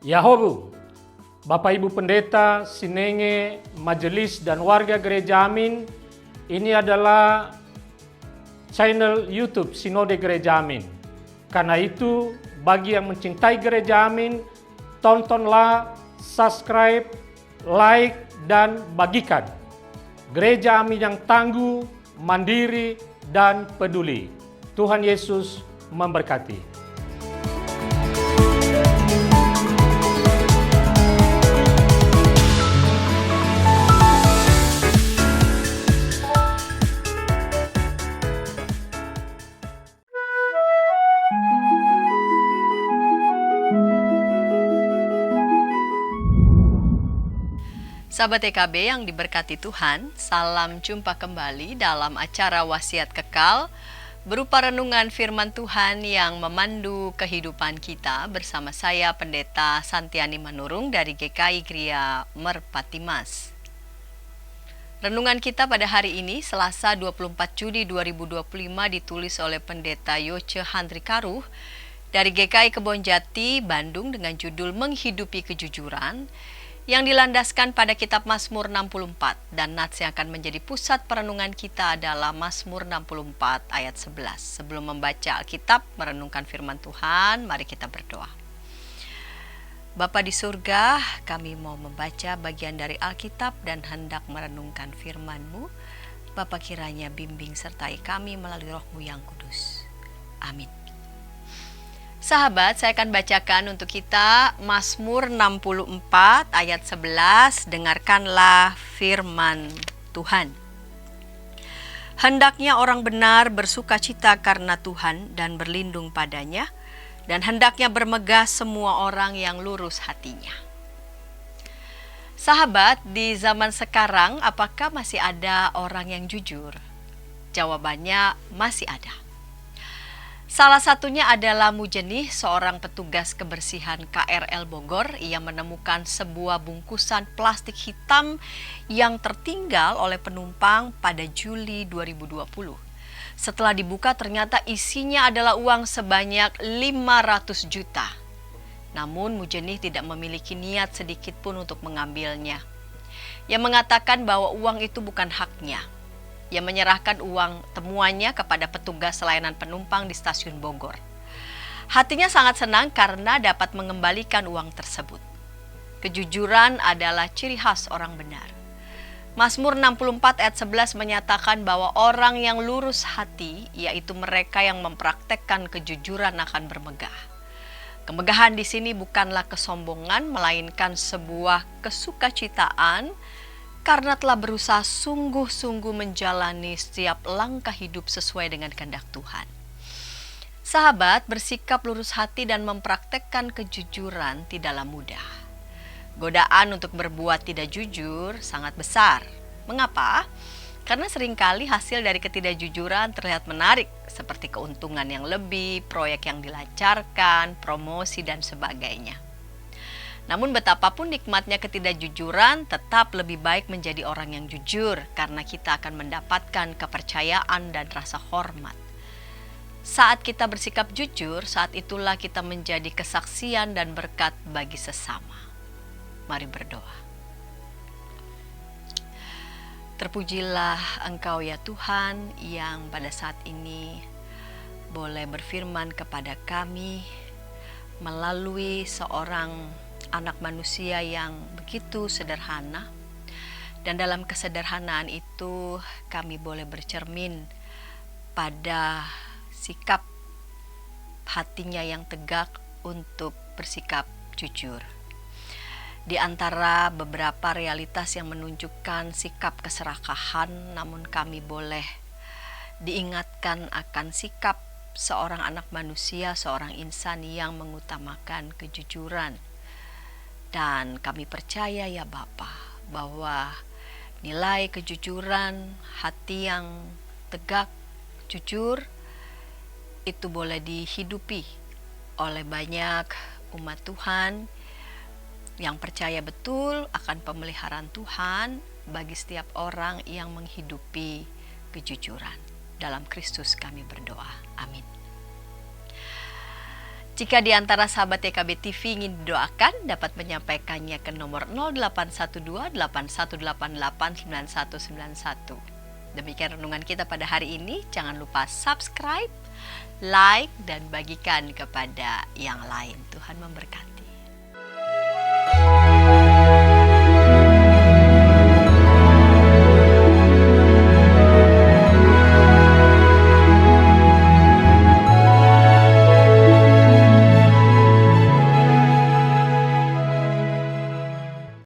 Yahobu, Bapak Ibu Pendeta, Sinenge, Majelis dan warga Gereja Amin, ini adalah channel YouTube Sinode Gereja Amin. Karena itu, bagi yang mencintai Gereja Amin, tontonlah, subscribe, like, dan bagikan. Gereja Amin yang tangguh, mandiri, dan peduli. Tuhan Yesus memberkati. Sahabat TKB yang diberkati Tuhan, salam jumpa kembali dalam acara Wasiat Kekal berupa renungan firman Tuhan yang memandu kehidupan kita bersama saya Pendeta Santiani Manurung dari GKI Gria Merpati Mas. Renungan kita pada hari ini Selasa 24 Juni 2025 ditulis oleh Pendeta Yoce Handrikaruh dari GKI Kebonjati, Bandung dengan judul Menghidupi Kejujuran yang dilandaskan pada kitab Mazmur 64 dan nats yang akan menjadi pusat perenungan kita adalah Mazmur 64 ayat 11. Sebelum membaca Alkitab, merenungkan firman Tuhan, mari kita berdoa. Bapa di surga, kami mau membaca bagian dari Alkitab dan hendak merenungkan firman-Mu. Bapa kiranya bimbing sertai kami melalui Roh-Mu yang kudus. Amin. Sahabat, saya akan bacakan untuk kita Mazmur 64 ayat 11. Dengarkanlah firman Tuhan. Hendaknya orang benar bersukacita karena Tuhan dan berlindung padanya, dan hendaknya bermegah semua orang yang lurus hatinya. Sahabat, di zaman sekarang apakah masih ada orang yang jujur? Jawabannya masih ada. Salah satunya adalah Mujeni, seorang petugas kebersihan KRL Bogor. Ia menemukan sebuah bungkusan plastik hitam yang tertinggal oleh penumpang pada Juli 2020. Setelah dibuka ternyata isinya adalah uang sebanyak 500 juta. Namun Mujeni tidak memiliki niat sedikit pun untuk mengambilnya. Ia mengatakan bahwa uang itu bukan haknya. Ia menyerahkan uang temuannya kepada petugas layanan penumpang di stasiun Bogor. Hatinya sangat senang karena dapat mengembalikan uang tersebut. Kejujuran adalah ciri khas orang benar. Mazmur 64 ayat 11 menyatakan bahwa orang yang lurus hati, yaitu mereka yang mempraktekkan kejujuran akan bermegah. Kemegahan di sini bukanlah kesombongan, melainkan sebuah kesukacitaan karena telah berusaha sungguh-sungguh menjalani setiap langkah hidup sesuai dengan kehendak Tuhan. Sahabat, bersikap lurus hati dan mempraktekkan kejujuran tidaklah mudah. Godaan untuk berbuat tidak jujur sangat besar. Mengapa? Karena seringkali hasil dari ketidakjujuran terlihat menarik, seperti keuntungan yang lebih, proyek yang dilancarkan, promosi, dan sebagainya. Namun betapapun nikmatnya ketidakjujuran, tetap lebih baik menjadi orang yang jujur karena kita akan mendapatkan kepercayaan dan rasa hormat. Saat kita bersikap jujur, saat itulah kita menjadi kesaksian dan berkat bagi sesama. Mari berdoa. Terpujilah Engkau ya Tuhan yang pada saat ini boleh berfirman kepada kami melalui seorang anak manusia yang begitu sederhana, dan dalam kesederhanaan itu kami boleh bercermin pada sikap hatinya yang tegak untuk bersikap jujur. Di antara beberapa realitas yang menunjukkan sikap keserakahan, namun kami boleh diingatkan akan sikap seorang anak manusia, seorang insan yang mengutamakan kejujuran. Dan kami percaya ya Bapa bahwa nilai kejujuran, hati yang tegak, jujur, itu boleh dihidupi oleh banyak umat Tuhan yang percaya betul akan pemeliharaan Tuhan bagi setiap orang yang menghidupi kejujuran. Dalam Kristus kami berdoa. Amin. Jika di antara sahabat TKB TV ingin didoakan, dapat menyampaikannya ke nomor 0812 8188 9191. Demikian renungan kita pada hari ini. Jangan lupa subscribe, like, dan bagikan kepada yang lain. Tuhan memberkati.